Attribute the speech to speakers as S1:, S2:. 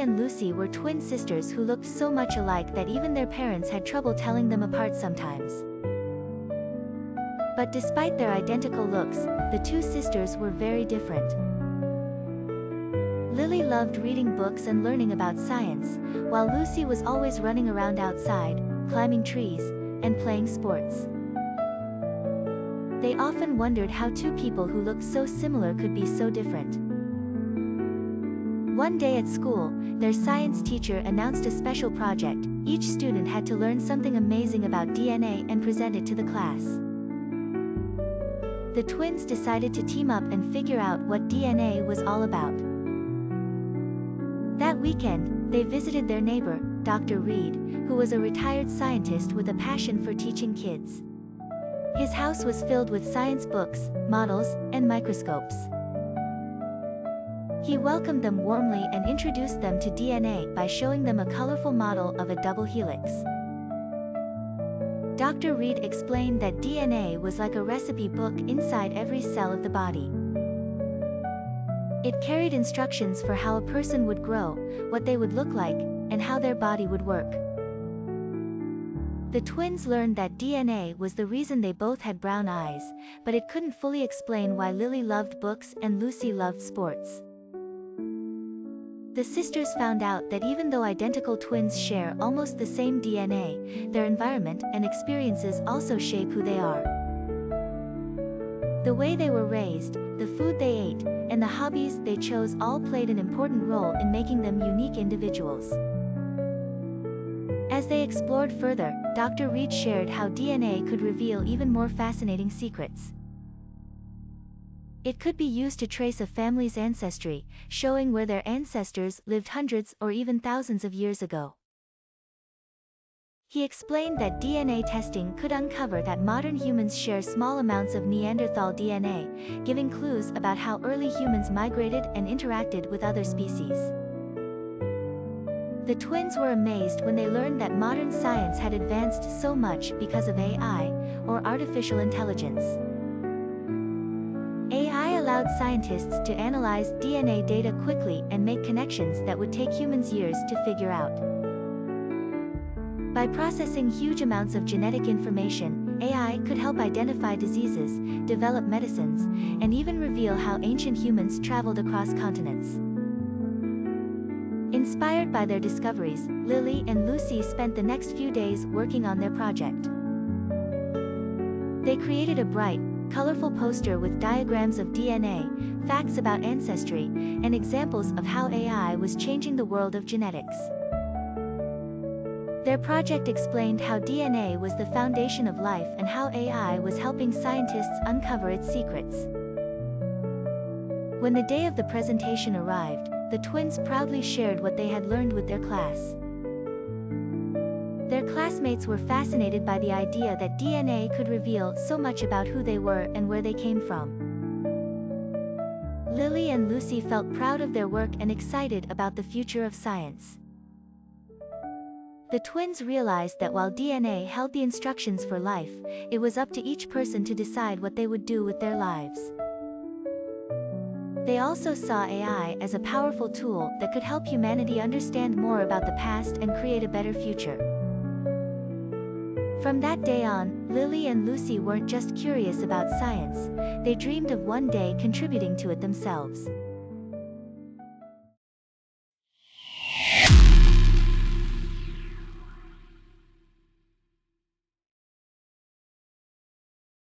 S1: and Lucy were twin sisters who looked so much alike that even their parents had trouble telling them apart sometimes. But despite their identical looks, the two sisters were very different. Lily loved reading books and learning about science, while Lucy was always running around outside, climbing trees, and playing sports. They often wondered how two people who looked so similar could be so different. One day at school, their science teacher announced a special project. Each student had to learn something amazing about DNA and present it to the class. The twins decided to team up and figure out what DNA was all about. That weekend, they visited their neighbor, Dr. Reed, who was a retired scientist with a passion for teaching kids. His house was filled with science books, models, and microscopes. He welcomed them warmly and introduced them to DNA by showing them a colorful model of a double helix. Dr. Reed explained that DNA was like a recipe book inside every cell of the body. It carried instructions for how a person would grow, what they would look like, and how their body would work. The twins learned that DNA was the reason they both had brown eyes, but it couldn't fully explain why Lily loved books and Lucy loved sports. The sisters found out that even though identical twins share almost the same DNA, their environment and experiences also shape who they are. The way they were raised, the food they ate, and the hobbies they chose all played an important role in making them unique individuals. As they explored further, Dr. Reed shared how DNA could reveal even more fascinating secrets. It could be used to trace a family's ancestry, showing where their ancestors lived hundreds or even thousands of years ago. He explained that DNA testing could uncover that modern humans share small amounts of Neanderthal DNA, giving clues about how early humans migrated and interacted with other species. The twins were amazed when they learned that modern science had advanced so much because of AI, or artificial intelligence. AI allowed scientists to analyze DNA data quickly and make connections that would take humans years to figure out. By processing huge amounts of genetic information, AI could help identify diseases, develop medicines, and even reveal how ancient humans traveled across continents. Inspired by their discoveries, Lily and Lucy spent the next few days working on their project. They created a bright, colorful poster with diagrams of DNA, facts about ancestry, and examples of how AI was changing the world of genetics. Their project explained how DNA was the foundation of life and how AI was helping scientists uncover its secrets. When the day of the presentation arrived, the twins proudly shared what they had learned with their class. Their classmates were fascinated by the idea that DNA could reveal so much about who they were and where they came from. Lily and Lucy felt proud of their work and excited about the future of science. The twins realized that while DNA held the instructions for life, it was up to each person to decide what they would do with their lives. They also saw AI as a powerful tool that could help humanity understand more about the past and create a better future. From that day on, Lily and Lucy weren't just curious about science, they dreamed of one day contributing to it themselves.